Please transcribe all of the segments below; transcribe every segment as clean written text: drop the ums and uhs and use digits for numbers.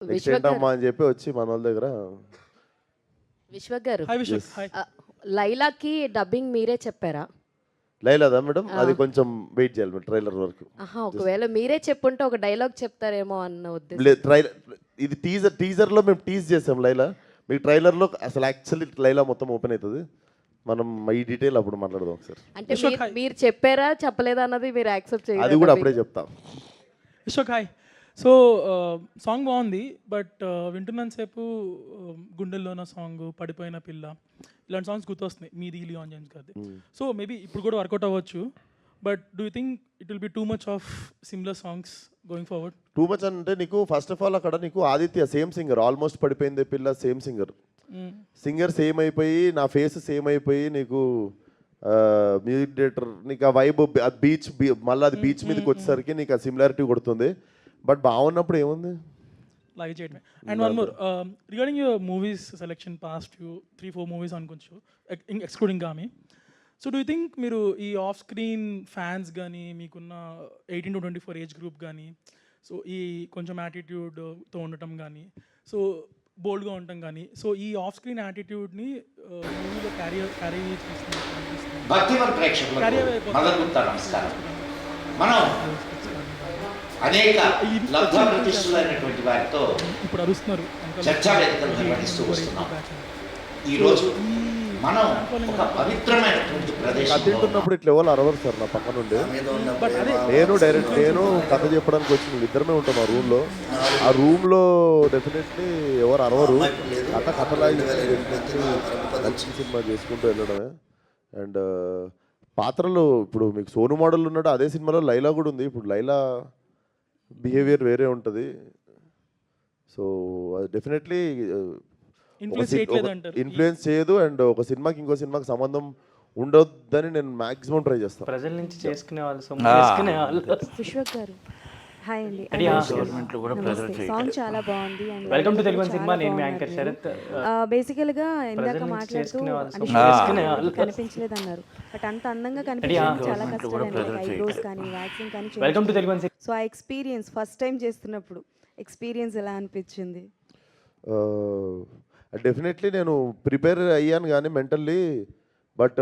Next Vishwak గారు, ఏంటమ్మా అని చెప్పి వచ్చి మన వాళ్ళ దగ్గర విశ్వక్ గారు, హాయ్ విశ్వక్. హాయ్. లైలాకి డబ్బింగ్ మీరే చెప్పారా? లైలాదా మేడం, అది కొంచెం వెయిట్ చేయాలి మేడం ట్రైలర్ వరకు. ఆహా, ఒకవేళ మీరే చెప్పుంటే ఒక డైలాగ్ చెప్తారేమో అన్న ఉద్దేశం. లేదు, ఇది టీజర్లో మేము టీజ్ చేసాం లైలా. మీకు ట్రైలర్లో అసలు యాక్చువల్లీ లైలా మొత్తం ఓపెన్ అవుతుంది. మనం ఈ డీటెయిల్ అప్పుడు మాట్లాడదాం ఒకసారి. అంటే మీరు చెప్పారా చెప్పలేదా అన్నది మీరు యాక్సెప్ట్ చేయాలి. అది కూడా అప్పుడే చెప్తాం. విశ్వక్ హాయ్. సో సాంగ్ బాగుంది, బట్ వింటున్నంతసేపు గుండెల్లోన సాంగ్, పడిపోయిన పిల్ల, ఇలాంటి సాంగ్స్ గుర్తొస్తున్నాయి మీది లియాన్ జేమ్స్ గారిది. సో మేబీ ఇప్పుడు కూడా వర్కౌట్ అవ్వచ్చు, but do you think it will be too much of similar songs going forward? Too much అంటే నీకు ఫస్ట్ ఆఫ్ ఆల్ అక్కడ నీకు ఆదిత్య సేమ్ సింగర్, ఆల్మోస్ట్ పడిపోయింది పిల్ల సేమ్ సింగర్ సేమ్ అయిపోయి, నా ఫేస్ సేమ్ అయిపోయి, నీకు మ్యూజిక్ డైరెక్టర్ నీకు ఆ వైబ్ బీచ్ మళ్ళీ అది బీచ్ మీదకి వచ్చేసరికి నీకు ఆ సిమిలారిటీ కొడుతుంది. బట్ బాగున్నప్పుడు ఏముంది లైక్ చేయడమే. And one more regarding your movies selection, past 3-4 movies అనుకోవచ్చు excluding Gaami. So do you think మీరు ఈ ఆఫ్ స్క్రీన్ ఫ్యాన్స్ కానీ, మీకున్న 18 to 24 ఏజ్ గ్రూప్ కానీ, సో ఈ కొంచెం యాటిట్యూడ్తో ఉండటం కానీ, సో బోల్డ్గా ఉండటం కానీ, సో ఈ ఆఫ్ స్క్రీన్ యాటిట్యూడ్ని మూవీలో క్యారీ భక్తివన్ ప్రేక్షకులకు మదర్గుప్త నమస్కారం. మనం అనేక లబ్ధ ప్రతిష్ఠులైనటువంటి వారితో ఇప్పుడు అరుస్తున్నారు చర్చా వేదికలు నిర్వహిస్తూ వస్తున్నాం. ఈరోజు మనం ఒక పవిత్రమైనటువంటి ప్రదేశం తింటున్నప్పుడు ఇట్లా ఎవరు అరవరు సార్ నా పక్క నుండి. నేను కథ చెప్పడానికి వచ్చిన ఇద్దరమే ఉంటాం ఆ రూమ్లో. ఆ రూమ్లో డెఫినెట్లీ ఎవరు అరవరు. కథలాగి మంచి సినిమా చేసుకుంటూ వెళ్ళడమే. అండ్ పాత్రలు ఇప్పుడు మీకు సోను మోడల్ ఉన్నాడు, అదే సినిమాలో లైలా కూడా ఉంది. ఇప్పుడు లైలా బిహేవియర్ వేరే ఉంటుంది. సో డెఫినెట్లీ ఇన్ఫ్లుయెన్స్ చేయదు. అండ్ ఒక సినిమాకి ఇంకో సినిమాకి సంబంధం ఉండొద్దని నేను మాక్సిమం ట్రై చేస్తాను. ప్రజల నుంచి చేసుకునే వాళ్ళు విశ్వక్ గారు హాయ్ అండి. నమస్తే. సాంగ్ చాలా బాగుంది. Welcome to Telugu cinema. నేను మీ యాంకర్ శరత్. బేసికల్ గా ఇందాక మాట్లాడుతూ కనిపించలేదు అన్నారు, బట్ అంత అందంగా కనిపించడం చాలా కష్టం. ఐబ్రోస్ కానీ వ్యాక్సింగ్ కానీ. Welcome to Telugu. సో ఆ ఎక్స్పీరియన్స్ ఫస్ట్ టైం చేస్తున్నప్పుడు ఎక్స్పీరియన్స్ ఎలా అనిపించింది? డెఫినెట్లీ నేను ప్రిపేర్ అయ్యాను కానీ మెంటల్లీ, బట్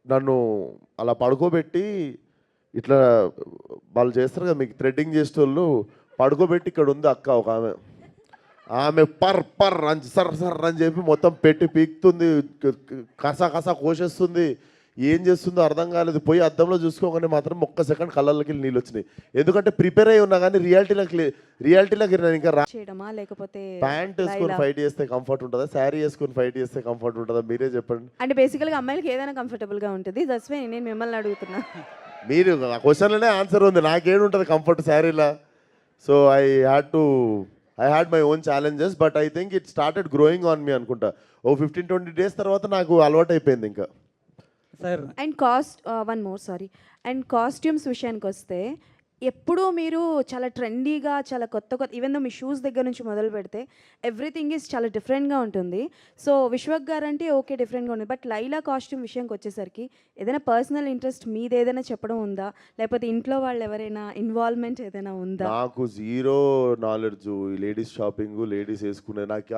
నన్ను అలా పడుకోబెట్టి ఇట్లా వాళ్ళు చేస్తారు కదా మీకు థ్రెడ్డింగ్ చేసేటోళ్ళు, పడుకోబెట్టి ఇక్కడ ఉంది అక్క ఒక ఆమె పర్ అని సర్ అని చెప్పి మొత్తం పెట్టి పీకుతుంది, కసా కోసేస్తుంది. ఏం చేస్తుందో అర్థం కాలేదు. పోయి అద్దంలో చూసుకోగానే మాత్రం ఒక్క సెకండ్ కళ్ళకి నీళ్ళు వచ్చినాయి. ఎందుకంటే ప్రిపేర్ అయి ఉన్నా కానీ రియాలిటీలోకి నేను ఇంకా చేయడమా లేకపోతే ప్యాంట్ వేసుకొని ఫైట్ చేస్తే కంఫర్ట్ ఉంటుందా, శారీ వేసుకొని ఫైట్ చేస్తే కంఫర్ట్ ఉంటుందా, మీరే చెప్పండి. అంటే బేసికల్గా అమ్మాయిలకి ఏదైనా కంఫర్టబుల్ గా ఉంటుంది. దట్స్ వై నేను మిమ్మల్ని అడుగుతున్నా. మీరు ఆ క్వశ్చన్లోనే ఆన్సర్ ఉంది. నాకేముంటుంది కంఫర్ట్ శారీలా. So I had my own challenges, but I think it started growing on me అనుకుంటా. ఓ 15-20 డేస్ తర్వాత నాకు అలవాటు అయిపోయింది ఇంకా. అండ్ అండ్ కాస్ట్యూమ్స్ విషయానికి వస్తే ఎప్పుడూ మీరు చాలా ట్రెండీగా, చాలా కొత్త ఈవెన్ దో మీ షూస్ దగ్గర నుంచి మొదలు పెడితే ఎవ్రీథింగ్ ఈజ్ చాలా డిఫరెంట్గా ఉంటుంది. సో విశ్వక్ గారు అంటే ఓకే డిఫరెంట్గా ఉంది, బట్ లైలా కాస్ట్యూమ్ విషయానికి వచ్చేసరికి ఏదైనా పర్సనల్ ఇంట్రెస్ట్ మీది ఏదైనా చెప్పడం ఉందా, లేకపోతే ఇంట్లో వాళ్ళు ఎవరైనా ఇన్వాల్వ్మెంట్ ఏదైనా ఉందా? నాకు జీరో నాలెడ్జ్ ఈ లేడీస్ షాపింగ్, లేడీస్ వేసుకునే, నాకు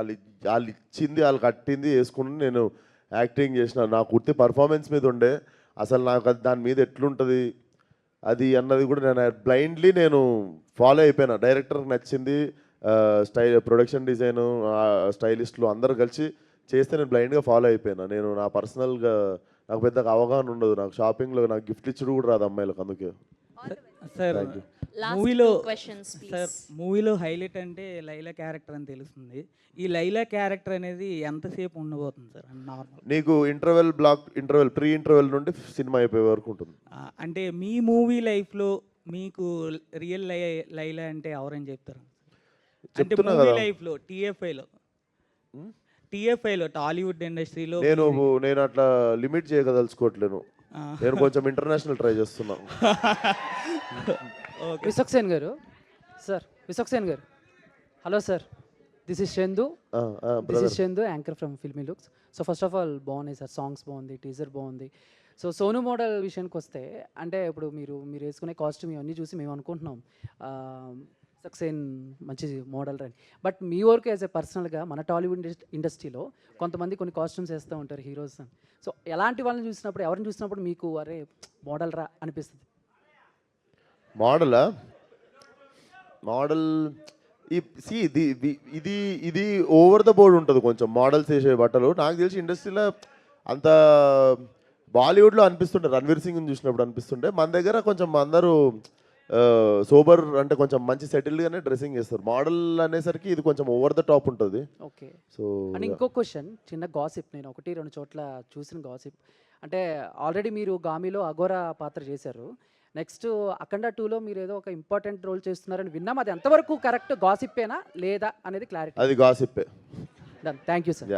వాళ్ళు ఇచ్చింది వాళ్ళు కట్టింది వేసుకుని నేను యాక్టింగ్ చేసిన. నాకు ఉత్తి పర్ఫార్మెన్స్ మీద ఉండే, అసలు నాకు అది దాని మీద ఎట్లుంటుంది అది అన్నది కూడా నేను బ్లైండ్లీ ఫాలో అయిపోయినా. డైరెక్టర్కి నచ్చింది, ప్రొడక్షన్ డిజైను, స్టైలిస్టులు అందరూ కలిసి చేస్తే నేను బ్లైండ్గా ఫాలో అయిపోయినా. నేను నా పర్సనల్గా నాకు పెద్దగా అవగాహన ఉండదు. నాకు షాపింగ్లో నాకు గిఫ్ట్ ఇచ్చుడు కూడా రాదు అమ్మాయిలకు. అందుకే సార్ మూవీలో హైలైట్ అంటే లైలా క్యారెక్టర్ అని తెలుస్తుంది. ఈ లైలా క్యారెక్టర్ అనేది ఎంతసేపు ఉండబోతుంది సార్ నార్మల్? నీకు ప్రీ ఇంటర్వెల్ నుండి సినిమా అయిపోయే వరకు ఉంటుంది. అంటే మీ మూవీ లైఫ్లో మీకు రియల్ లైలా అంటే ఎవరని చెప్తారు? అంటే మూవీ లైఫ్లో టీఎఫ్ఐలో టాలీవుడ్ ఇండస్ట్రీలో నేను అట్లా లిమిట్ చేయగదలుచుకోవట్లేను. నేను కొంచెం ఇంటర్నేషనల్ ట్రై చేస్తున్నాను. విశ్వక్ సేన్ గారు hello sir, this is Chandu anchor from filmy looks. So first of all బాగున్నాయి సార్, సాంగ్స్ బాగుంది, టీజర్ బాగుంది. సో సోను మోడల్ విషయానికి వస్తే అంటే ఇప్పుడు మీరు వేసుకునే కాస్ట్యూమ్ ఇవన్నీ చూసి మేము అనుకుంటున్నాం సక్సెస్ మంచి మోడల్ రండి. బట్ మీ వరకు యాజ్ ఎ పర్సనల్గా మన టాలీవుడ్ ఇండస్ట్రీలో కొంతమంది కొన్ని కాస్ట్యూమ్స్ వేస్తూ ఉంటారు హీరోస్ అని. సో ఎలాంటి వాళ్ళని చూసినప్పుడు, ఎవరిని చూసినప్పుడు మీకు అరే మోడల్ రా అనిపిస్తుంది? మోడలా? మోడల్ ఇది ఓవర్ ద బోర్డ్ ఉంటుంది కొంచెం మోడల్స్ వేసే బట్టలు. నాకు తెలిసి ఇండస్ట్రీలో అంత బాలీవుడ్లో అనిపిస్తుండే, రణ్వీర్ సింగ్ని చూసినప్పుడు అనిపిస్తుండే. మన దగ్గర కొంచెం అందరూ సోబర్ అంటే కొంచెం మంచి సెటిల్డ్గానే డ్రెస్సింగ్ చేస్తారు. మోడల్ అనేసరికి ఇది కొంచెం ఓవర్ ద టాప్ ఉంటుంది. ఓకే. సో అండ్ ఇంకో క్వశ్చన్, చిన్న గాసిప్, నేను 1-2 చోట్ల చూసిన గాసిప్ అంటే ఆల్రెడీ మీరు గామిలో అఘోరా పాత్ర చేశారు. నెక్స్ట్ అఖండ 2లో మీరు ఏదో ఒక ఇంపార్టెంట్ రోల్ చేస్తున్నారని విన్నాం. అది ఎంతవరకు కరెక్ట్ గాసిప్పేనా లేదా అనేది క్లారిటీ. అది గాసిప్పే. డన్. Thank you sir.